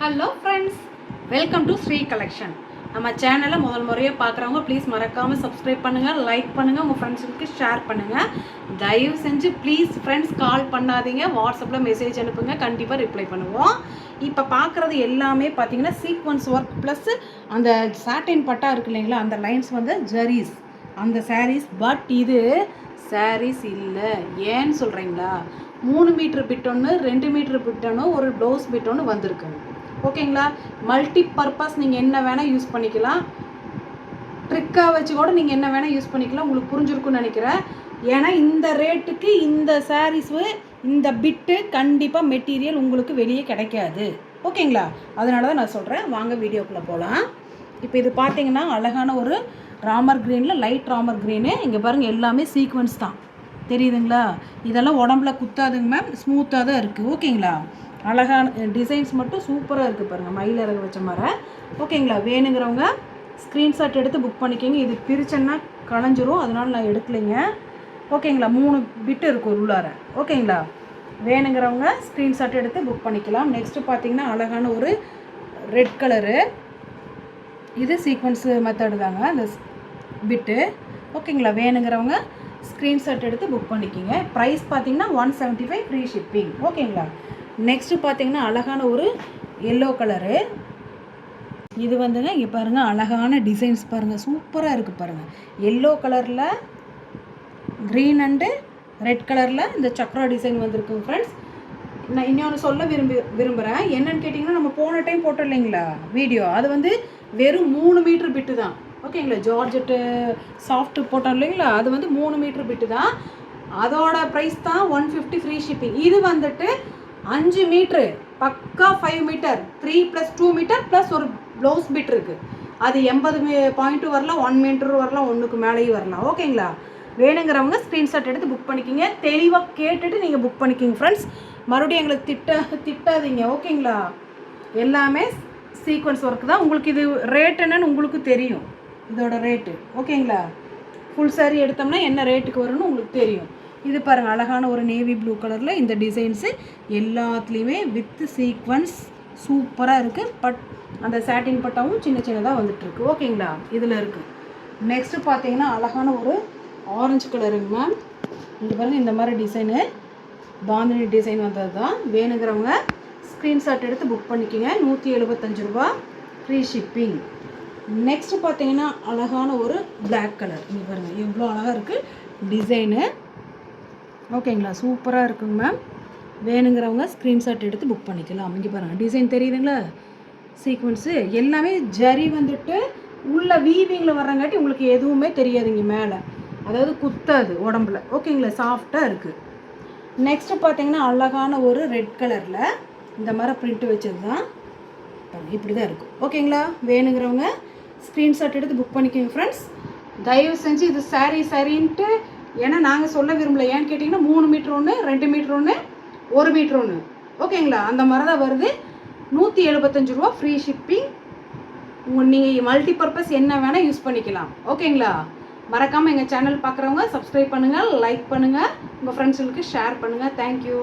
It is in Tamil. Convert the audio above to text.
Hello friends, welcome to Sri collection. நம்ம சேனலை முதல் முறையாக பார்க்குறவங்க ப்ளீஸ் மறக்காமல் சப்ஸ்கிரைப் பண்ணுங்கள், லைக் பண்ணுங்கள், உங்கள் ஃப்ரெண்ட்ஸுக்கு ஷேர் பண்ணுங்கள். தயவு செஞ்சு ப்ளீஸ் ஃப்ரெண்ட்ஸ் கால் பண்ணாதீங்க, வாட்ஸ்அப்பில் மெசேஜ் அனுப்புங்க, கண்டிப்பாக ரிப்ளை பண்ணுவோம். இப்போ பார்க்குறது எல்லாமே பார்த்தீங்கன்னா சீக்வன்ஸ் ஒர்க் ப்ளஸ் அந்த சாட்டின் பட்டா இருக்கு இல்லைங்களா, அந்த லைன்ஸ் வந்து ஜரீஸ் அந்த சாரீஸ். பட் இது சாரீஸ் இல்லை. ஏன்னு சொல்கிறீங்களா? 3 மீட்டர் பிட் ஒன்று, 2 மீட்டர் பிட் ஒன்று, ஒரு ப்ளவுஸ் பிட் ஒன்று வந்திருக்குங்க. ஓகேங்களா? மல்டி பர்பஸ் நீங்கள் என்ன வேணால் யூஸ் பண்ணிக்கலாம். ட்ரிக்காக வச்சு கூட நீங்கள் என்ன வேணால் யூஸ் பண்ணிக்கலாம். உங்களுக்கு புரிஞ்சிருக்குன்னு நினைக்கிறேன். ஏன்னா இந்த ரேட்டுக்கு இந்த சாரீஸு இந்த பிட்டு கண்டிப்பாக மெட்டீரியல் உங்களுக்கு வெளியே கிடைக்காது. ஓகேங்களா? அதனால தான் நான் சொல்கிறேன். வாங்க வீடியோக்குள்ளே போகலாம். இப்போ இது பார்த்தீங்கன்னா அழகான ஒரு ராமர் க்ரீனில் லைட் ராமர் க்ரீனு. இங்கே பாருங்கள், எல்லாமே சீக்வன்ஸ் தான். தெரியுதுங்களா? இதெல்லாம் உடம்புல குத்தாதுங்க மேம், ஸ்மூத்தாக தான் இருக்குது. ஓகேங்களா? அழகான டிசைன்ஸ் மட்டும் சூப்பராக இருக்குது பாருங்கள், மயில் இறகு வச்ச மாதிரி. ஓகேங்களா? வேணுங்கிறவங்க ஸ்க்ரீன்ஷாட் எடுத்து புக் பண்ணிக்கோங்க. இது பிரிச்சேன்னா களைஞ்சிரும், அதனால் நான் எடுக்கலைங்க. ஓகேங்களா? 3 பிட்டு இருக்கும் உள்ளார. ஓகேங்களா? வேணுங்கிறவங்க ஸ்க்ரீன்ஷாட் எடுத்து புக் பண்ணிக்கலாம். நெக்ஸ்ட்டு பார்த்தீங்கன்னா அழகான ஒரு ரெட் கலரு. இது சீக்வன்ஸு மெத்தடு தாங்க அந்த பிட்டு. ஓகேங்களா? வேணுங்கிறவங்க ஸ்க்ரீன்ஷாட் எடுத்து புக் பண்ணிக்கோங்க. ப்ரைஸ் பார்த்தீங்கன்னா 175 ஃப்ரீ ஷிப்பிங். ஓகேங்களா? நெக்ஸ்ட்டு பார்த்தீங்கன்னா அழகான ஒரு எல்லோ கலரு. இது வந்துங்க இங்கே பாருங்கள், அழகான டிசைன்ஸ் பாருங்கள், சூப்பராக இருக்குது பாருங்கள். எல்லோ கலரில் க்ரீன் அண்டு ரெட் கலரில் இந்த சக்ரா டிசைன் வந்திருக்குங்க ஃப்ரெண்ட்ஸ். நான் இன்னொன்று சொல்ல விரும்புகிறேன். என்னென்னு கேட்டிங்கன்னா, நம்ம போன டைம் போட்டோம் இல்லைங்களா வீடியோ, அது வந்து வெறும் 3 மீட்ரு பிட்டு தான். ஓகேங்களா? ஜார்ஜெட்டு சாஃப்ட்டு போட்டோம் இல்லைங்களா, அது வந்து 3 மீட்ரு பிட்டு தான். அதோட ப்ரைஸ் தான் 150 ஃப்ரீ ஷிப்பிங். இது வந்துட்டு 5 மீட்ரு பக்கா 5 மீட்டர் 3 + 2 மீட்டர் ப்ளஸ் ஒரு ப்ளவுஸ் பிட் இருக்குது. அது 80 பாயிண்ட்டு வரலாம், 1 மீட்டர் வரலாம், 1க்கு மேலேயும் வரலாம். ஓகேங்களா? வேணுங்கிறவங்க ஸ்க்ரீன்ஷாட் எடுத்து புக் பண்ணிக்கிங்க. தெளிவாக கேட்டுட்டு நீங்கள் புக் பண்ணிக்கிங்க ஃப்ரெண்ட்ஸ். மறுபடியும் எங்களுக்கு திட்டாதீங்க. ஓகேங்களா? எல்லாமே சீக்வன்ஸ் ஒர்க் தான். உங்களுக்கு இது ரேட் என்னன்னு உங்களுக்கு தெரியும், இதோட ரேட்டு. ஓகேங்களா? ஃபுல் சாரீ எடுத்தோம்னா என்ன ரேட்டுக்கு வரும்னு உங்களுக்கு தெரியும். இது பாருங்கள், அழகான ஒரு நேவி ப்ளூ கலரில் இந்த டிசைன்ஸு எல்லாத்துலேயுமே வித் சீக்வன்ஸ் சூப்பராக இருக்குது. பட் அந்த சாட்டின் பட்டாவும் சின்ன சின்னதாக வந்துட்டுருக்கு. ஓகேங்களா? இதில் இருக்குது. நெக்ஸ்ட்டு பார்த்தீங்கன்னா அழகான ஒரு ஆரஞ்சு கலருங்க மேம். இங்கே பாருங்கள், இந்த மாதிரி டிசைனு பாந்தினி டிசைன் வந்தது தான். வேணுங்கிறவங்க ஸ்க்ரீன்ஷாட் எடுத்து புக் பண்ணிக்கோங்க. 175 ரூபா ஃப்ரீ ஷிப்பிங். நெக்ஸ்ட்டு பார்த்தீங்கன்னா அழகான ஒரு பிளாக் கலர். இங்கே பாருங்கள், எவ்வளோ அழகாக இருக்குது டிசைனு. ஓகேங்களா? சூப்பராக இருக்குங்க மேம். வேணுங்கிறவங்க ஸ்க்ரீன்ஷாட் எடுத்து புக் பண்ணிக்கலாம். இங்கே பாருங்கள், டிசைன் தெரியுதுங்களா? சீக்வன்ஸு எல்லாமே ஜரி வந்துட்டு உள்ள வீவிங்கில் வர்றங்காட்டி உங்களுக்கு எதுவுமே தெரியாதுங்க மேலே, அதாவது குத்தாது உடம்புல. ஓகேங்களா? சாஃப்டாக இருக்குது. நெக்ஸ்ட்டு பார்த்தீங்கன்னா அழகான ஒரு ரெட் கலரில் இந்த மாதிரி பிரிண்ட் வச்சது தான். இப்படி தான் இருக்கும். ஓகேங்களா? வேணுங்கிறவங்க ஸ்க்ரீன்ஷாட் எடுத்து புக் பண்ணிக்கோங்க ஃப்ரெண்ட்ஸ். தயவு செஞ்சு இது சரின்ட்டு ஏன்னா நாங்கள் சொல்ல விரும்பல. ஏன்னு கேட்டிங்கன்னா 3 மீட்ரு ஒன்று, 2 மீட்ரு ஒன்று, 1 மீட்ரு ஒன்று. ஓகேங்களா? அந்த மாதிரி தான் வருது. 175 ரூபா ஃப்ரீ ஷிப்பிங். நீங்கள் மல்டி பர்பஸ் என்ன வேணால் யூஸ் பண்ணிக்கலாம். ஓகேங்களா? மறக்காமல் எங்கள் சேனல் பார்க்குறவங்க சப்ஸ்கிரைப் பண்ணுங்கள், லைக் பண்ணுங்கள், உங்கள் ஃப்ரெண்ட்ஸுங்களுக்கு ஷேர் பண்ணுங்கள். தேங்க்யூ.